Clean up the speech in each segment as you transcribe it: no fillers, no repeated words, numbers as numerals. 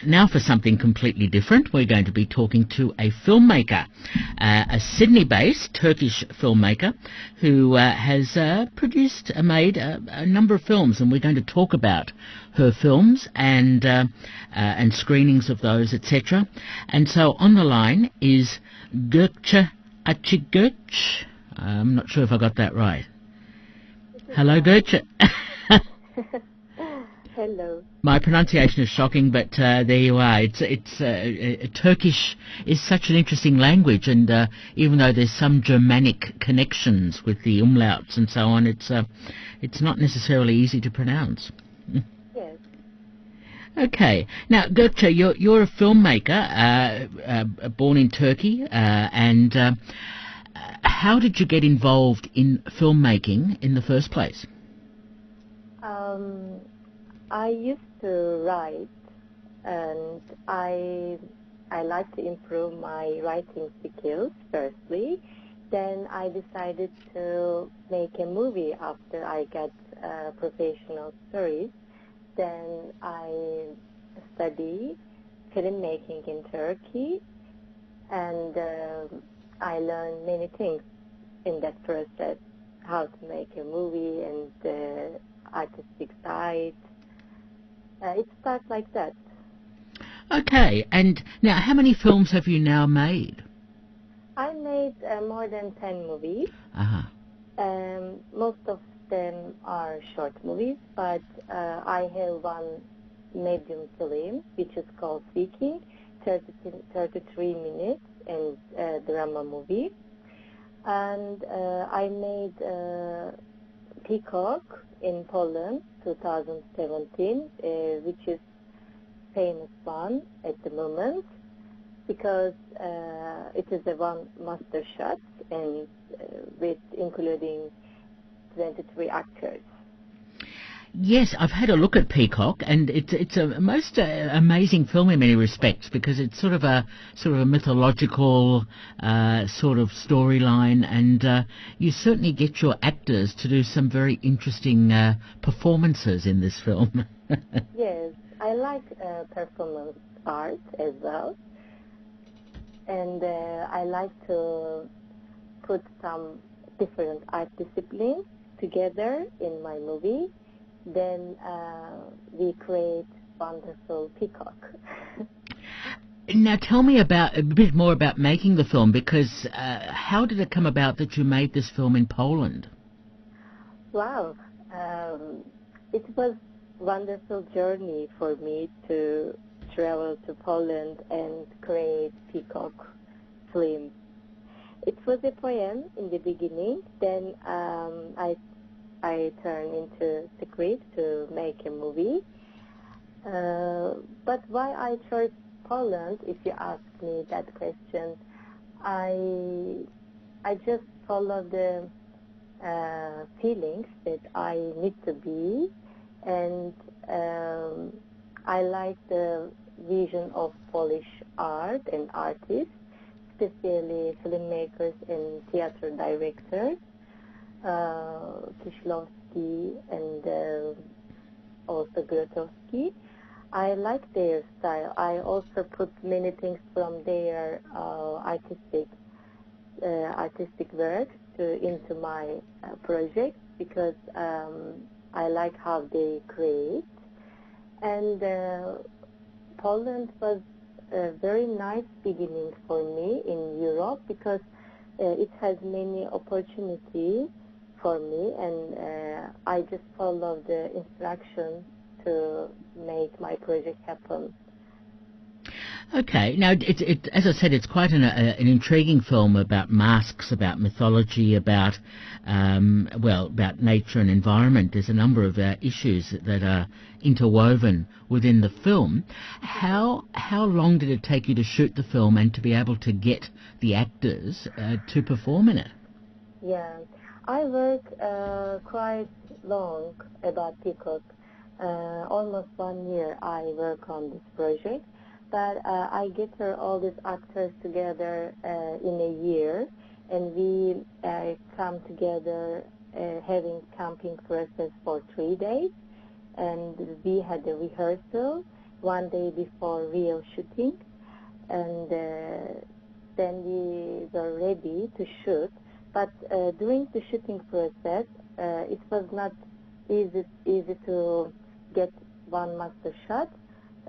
now for something completely different. We're going to be talking to a filmmaker, a Sydney-based Turkish filmmaker who has made a number of films, and we're going to talk about her films and screenings of those, etc. And so on the line is Gökçe Açıkgöz. I'm not sure if I got that right. Hello, Gökçe. Hello. My pronunciation is shocking, but there you are. Turkish is such an interesting language, and even though there's some Germanic connections with the umlauts and so on, it's not necessarily easy to pronounce. Yes. Okay. Now, Gökçe, you're a filmmaker, born in Turkey, and how did you get involved in filmmaking in the first place? I used to write, and I like to improve my writing skills firstly. Then I decided to make a movie after I got professional stories. Then I studied filmmaking in Turkey, and I learned many things in that process, how to make a movie and the artistic side. It starts like that. Okay, and now how many films have you now made? I made more than 10 movies. Uh-huh. Most of them are short movies, but I have one medium film, which is called Peacock, 33 minutes, and drama movie. And I made Peacock in Poland, 2017, which is famous one at the moment because it is a one master shot and with including 23 actors. Yes, I've had a look at Peacock, and it's a most amazing film in many respects because it's sort of a mythological sort of storyline, and you certainly get your actors to do some very interesting performances in this film. Yes, I like performance art as well, and I like to put some different art disciplines together in my movie. Then we create wonderful Peacock. Now tell me a bit more about making the film, because how did it come about that you made this film in Poland? Wow, it was a wonderful journey for me to travel to Poland and create Peacock film. It was a poem in the beginning, then I turned into script to make a movie. But why I chose Poland, if you ask me that question, I just follow the feelings that I need to be, and I like the vision of Polish art and artists, especially filmmakers and theater directors. Kieślowski and also Grotowski. I like their style. I also put many things from their artistic work into my project because I like how they create. And Poland was a very nice beginning for me in Europe because it has many opportunities for me, and I just follow the instructions to make my project happen. Okay, now as I said, it's quite an intriguing film about masks, about mythology, about about nature and environment. There's a number of issues that are interwoven within the film. How long did it take you to shoot the film and to be able to get the actors to perform in it? Yeah. I work quite long about Peacock. Almost 1 year I work on this project, but I get all these actors together in a year, and we come together having camping process for 3 days, and we had a rehearsal, one day before real shooting, and then we were ready to shoot. But during the shooting process, it was not easy to get one master shot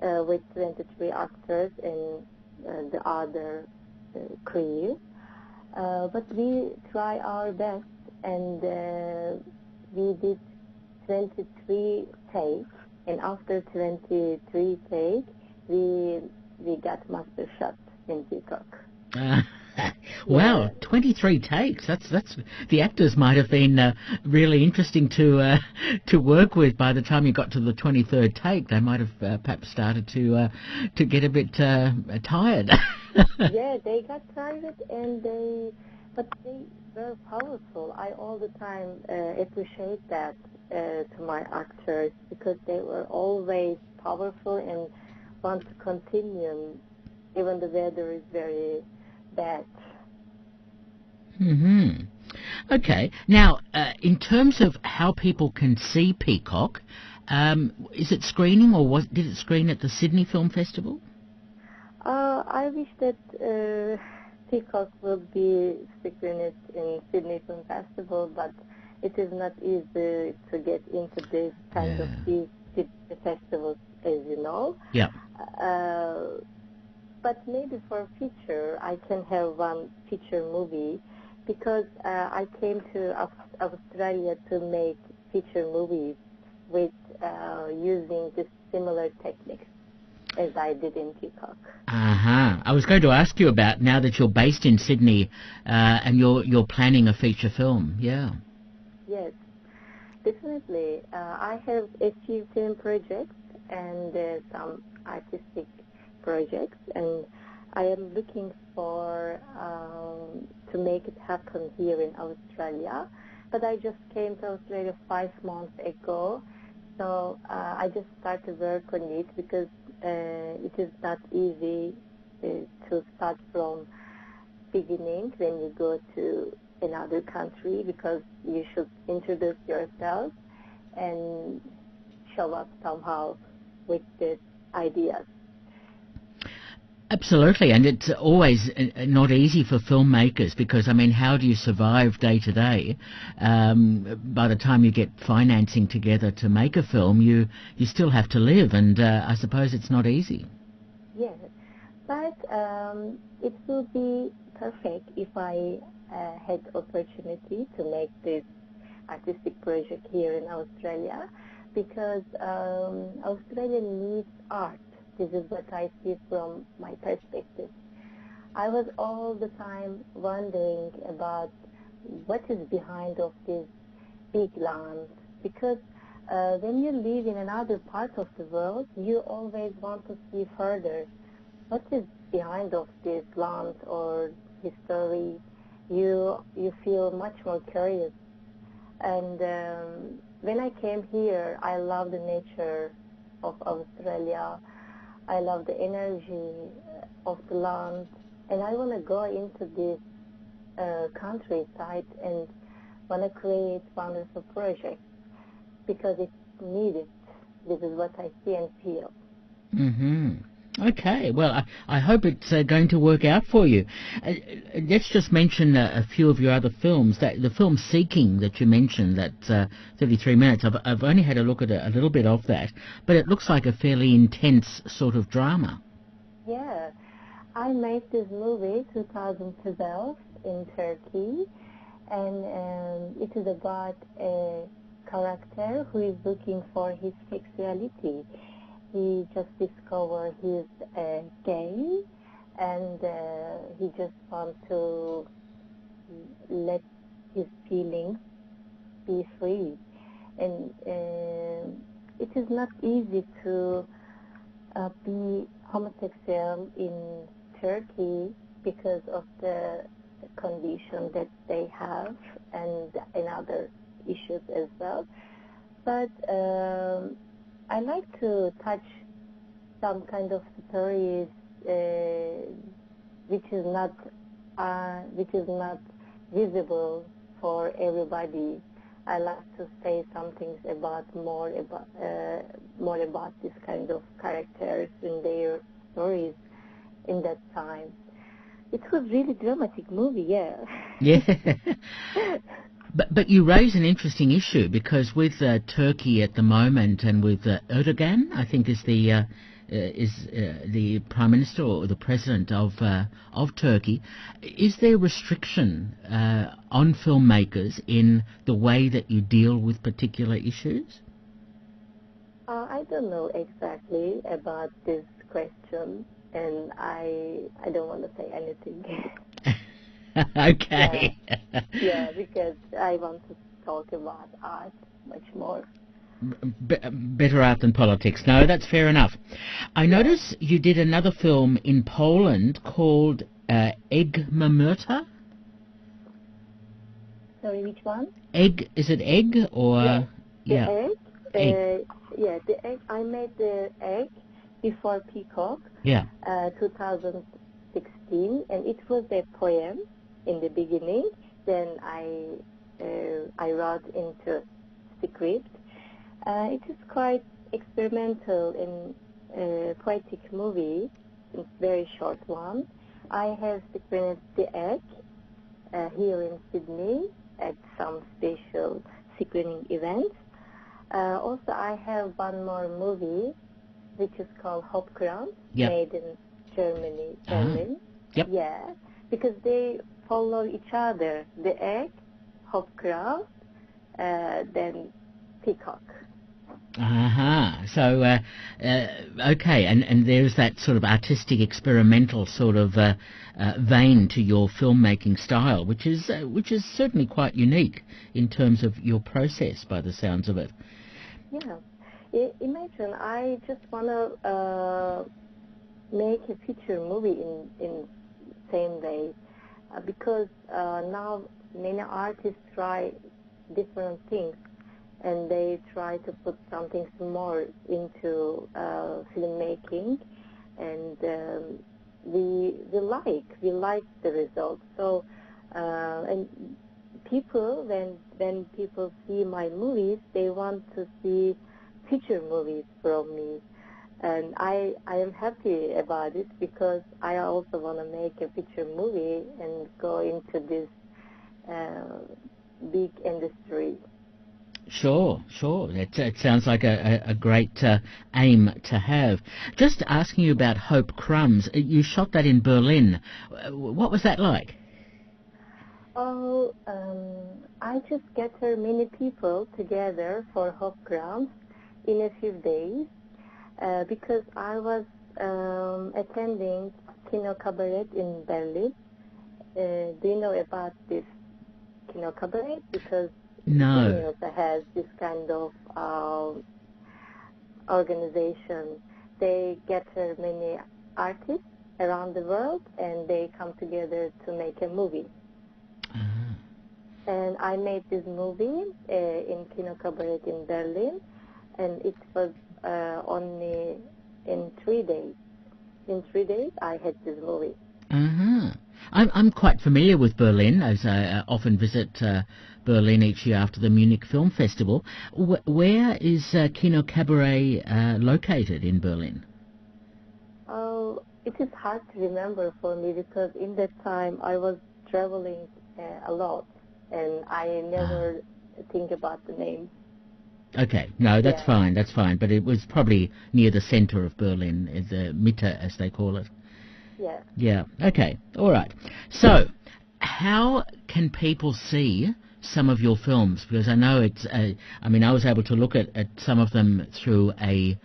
with 23 actors and the other crew. But we try our best, and we did 23 takes, and after 23 takes, we got master shot in Peacock. Wow, Yeah. 23 takes. That's the actors might have been really interesting to work with. By the time you got to the 23rd take, they might have perhaps started to get a bit tired. Yeah, they got tired, but they were powerful. I all the time appreciate that to my actors, because they were always powerful and want to continue even the weather is very bad. Okay. Now, in terms of how people can see Peacock, is it screening, or did it screen at the Sydney Film Festival? I wish that Peacock would be screened in Sydney Film Festival, but it is not easy to get into this kind of big festivals, as you know. Yeah. But maybe for future, I can have one feature movie, because I came to Australia to make feature movies with using the similar techniques as I did in Peacock. I was going to ask you about, now that you're based in Sydney and you're planning a feature film. Yeah. Yes, definitely. I have a few film projects and some artistic projects, and I am looking for to make it happen here in Australia. But I just came to Australia 5 months ago, so I just started work on it, because it is not easy to start from beginning when you go to another country, because you should introduce yourself and show up somehow with the ideas. Absolutely, and it's always not easy for filmmakers, because, I mean, how do you survive day to day? By the time you get financing together to make a film, you still have to live, and I suppose it's not easy. Yes, but it will be perfect if I had opportunity to make this artistic project here in Australia, because Australia needs art. This is what I see from my perspective. I was all the time wondering about what is behind of this big land, because when you live in another part of the world, you always want to see further. What is behind of this land or history? You feel much more curious. And when I came here, I love the nature of Australia. I love the energy of the land, and I want to go into this countryside and want to create wonderful projects, because it's needed. This is what I see and feel. Okay, well, I hope it's going to work out for you. Let's just mention a few of your other films. The film Seeking that you mentioned, that's 33 minutes. I've only had a look at a little bit of that, but it looks like a fairly intense sort of drama. Yeah, I made this movie 2012 in Turkey, and it is about a character who is looking for his sexuality. He just discovered he's gay, and he just wants to let his feelings be free. And it is not easy to be homosexual in Turkey because of the condition that they have, and other issues as well. But I like to touch some kind of stories which is not visible for everybody. I like to say some things more about this kind of characters in their stories in that time. It was really dramatic movie, yeah. Yeah. But you raise an interesting issue, because with Turkey at the moment, and with Erdogan, I think is the Prime Minister or the President of Turkey, is there restriction on filmmakers in the way that you deal with particular issues? I don't know exactly about this question, and I don't want to say anything. Okay. Yeah, because I want to talk about art much more. Better art than politics. No, that's fair enough. I notice you did another film in Poland called Egg Mamerta? Sorry, which one? Egg, is it egg or... Yes, the yeah. egg. Egg. Yeah, the egg. I made the egg before Peacock, Yeah. 2016, and it was a poem in the beginning. Then I wrote into script. It is quite experimental and poetic movie. It's very short one. I have screened the egg here in Sydney at some special screening events. Also, I have one more movie which is called Hopkran, made in Germany, Berlin. Yep. Yeah, because they follow each other. The egg, Hopkran, then Peacock. So, okay, and there's that sort of artistic, experimental sort of vein to your filmmaking style, which is certainly quite unique in terms of your process, by the sounds of it. Yeah. Imagine I just want to make a feature movie in same way, because now many artists try different things, and they try to put something more into filmmaking, and we like the results. So and people, when people see my movies, they want to see feature movies from me, and I am happy about it, because I also want to make a feature movie and go into this big industry. Sure. It sounds like a great aim to have. Just asking you about Hope Crumbs. You shot that in Berlin. What was that like? Oh, I just gathered many people together for Hope Crumbs in a few days, because I was attending Kino Cabaret in Berlin. Do you know about this Kino Cabaret? Because no. Sydney also has this kind of organization. They gather many artists around the world, and they come together to make a movie. And I made this movie in Kino Cabaret in Berlin, and it was only in 3 days. In 3 days, I had this movie. I'm quite familiar with Berlin, as I often visit Berlin each year after the Munich Film Festival. Where is Kino Cabaret located in Berlin? Oh, it is hard to remember for me, because in that time I was traveling a lot, and I never think about the name. Okay, no, that's fine, but it was probably near the centre of Berlin, the Mitte, as they call it. Yeah. Yeah, okay, all right. So, how can people see some of your films? Because I know it's, I was able to look at some of them through a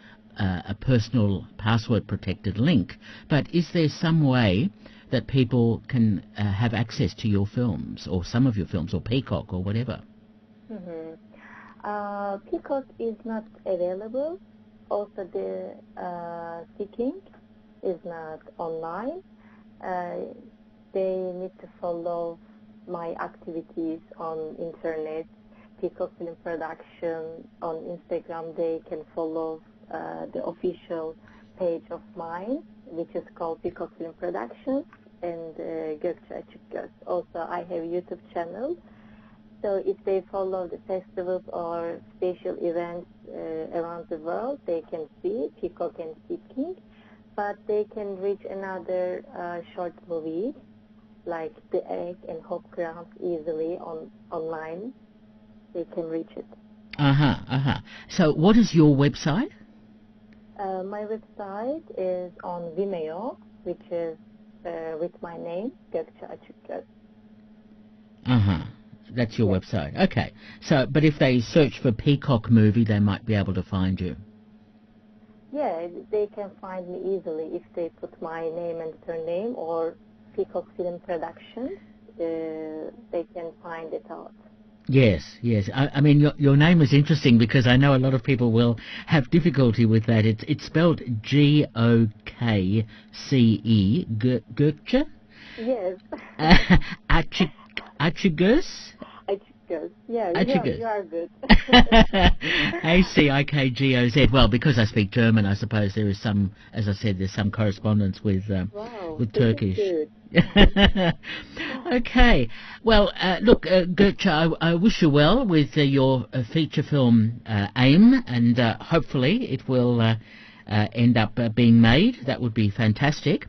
personal password-protected link, but is there some way that people can have access to your films, or some of your films, or Peacock, or whatever? Peacock is not available. Also, the Seeking is not online. They need to follow my activities on internet. Peacock Film Production on Instagram, they can follow the official page of mine, which is called Peacock Film Production, and Gökçe Açıkgöz. Also, I have a YouTube channel, So if they follow the festivals or special events around the world, they can see Peacock and Peacock. But they can reach another short movies like The Egg and Hope Grounds easily online. They can reach it. So what is your website? My website is on Vimeo, which is with my name, Gökçe Açıkgöz. That's your website. Okay. So, but if they search for Peacock movie, they might be able to find you. Yeah, they can find me easily if they put my name and surname or Peacock Film Productions. They can find it out. Yes. I mean, your name is interesting because I know a lot of people will have difficulty with that. It's spelled Gokce, Gökçe? Yes. Açıgöz? Açıkgöz. Yeah, you are good. Açıkgöz. Well, because I speak German, I suppose there is some, as I said, there's some correspondence with Turkish. Okay. Well, look, Gökçe, I wish you well with your feature film AIM, and hopefully it will end up being made. That would be fantastic.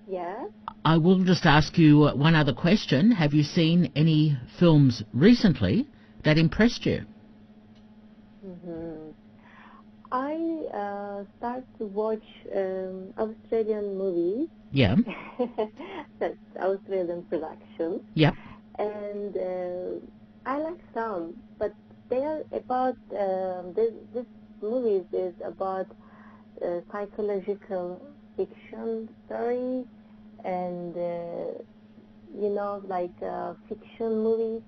Yeah. I will just ask you one other question. Have you seen any films recently that impressed you? I start to watch Australian movies. Yeah. That's Australian production. Yeah. And I like some, but they are about this movie is about psychological fiction story and like fiction movies.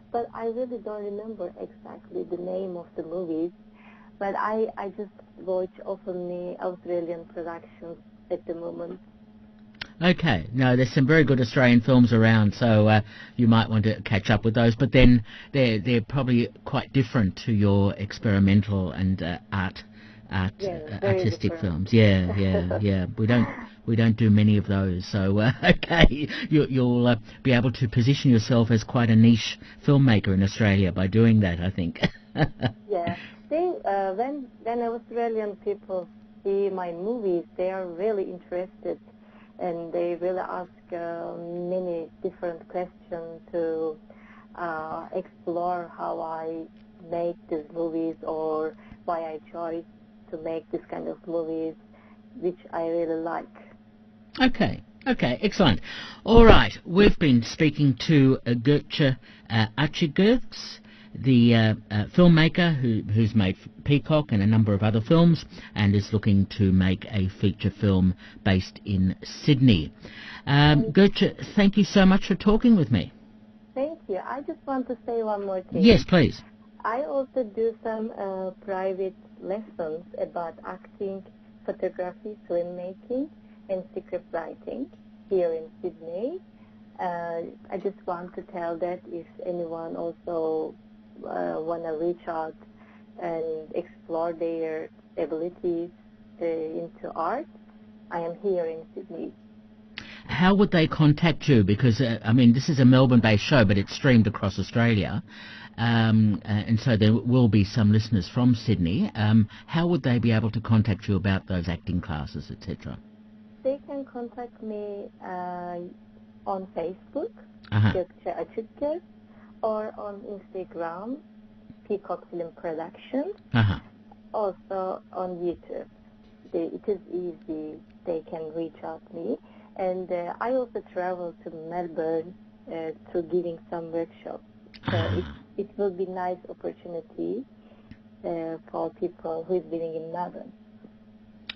But I really don't remember exactly the name of the movies. But I just watch often Australian productions at the moment. Okay. No, there's some very good Australian films around, so you might want to catch up with those. But then they're probably quite different to your experimental and artistic films. Yeah. We don't do many of those. So okay, you'll be able to position yourself as quite a niche filmmaker in Australia by doing that, I think. Yeah. When Australian people see my movies, they are really interested, and they will ask many different questions to explore how I make these movies or why I chose to make this kind of movies, which I really like. Okay, excellent. All right, we've been speaking to Gökçe Açıkgöz, the filmmaker who's made Peacock and a number of other films and is looking to make a feature film based in Sydney. Gökçe, thank you so much for talking with me. Thank you. I just want to say one more thing. Yes, please. I also do some private lessons about acting, photography, filmmaking, and script writing here in Sydney. I just want to tell that if anyone also want to reach out and explore their abilities into art, I am here in Sydney. How would they contact you? Because, this is a Melbourne-based show, but it's streamed across Australia, and so there will be some listeners from Sydney. How would they be able to contact you about those acting classes, etc.? They can contact me on Facebook, Gökçe Açıkgöz, or on Instagram, Peacock Film Productions, also on YouTube. It is easy. They can reach out to me. And I also travel to Melbourne to giving some workshops. So it will be nice opportunity for people who is living in Melbourne.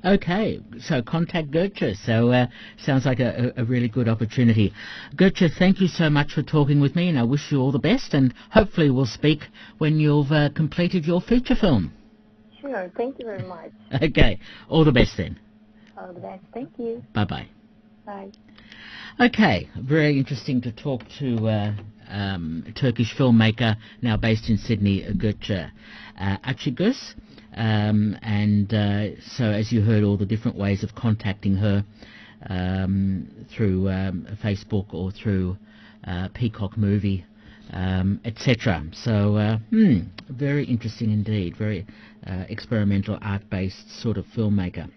Okay, so contact Gökçe. So sounds like a really good opportunity. Gökçe, thank you so much for talking with me, and I wish you all the best, and hopefully we'll speak when you've completed your feature film. Sure, thank you very much. Okay, all the best then. All the best, thank you. Bye-bye. Bye. Okay, very interesting to talk to a Turkish filmmaker now based in Sydney, Gökçe Açıkgöz. So as you heard, all the different ways of contacting her through Facebook or through Peacock Movie etc. So, very interesting indeed, very experimental art-based sort of filmmaker.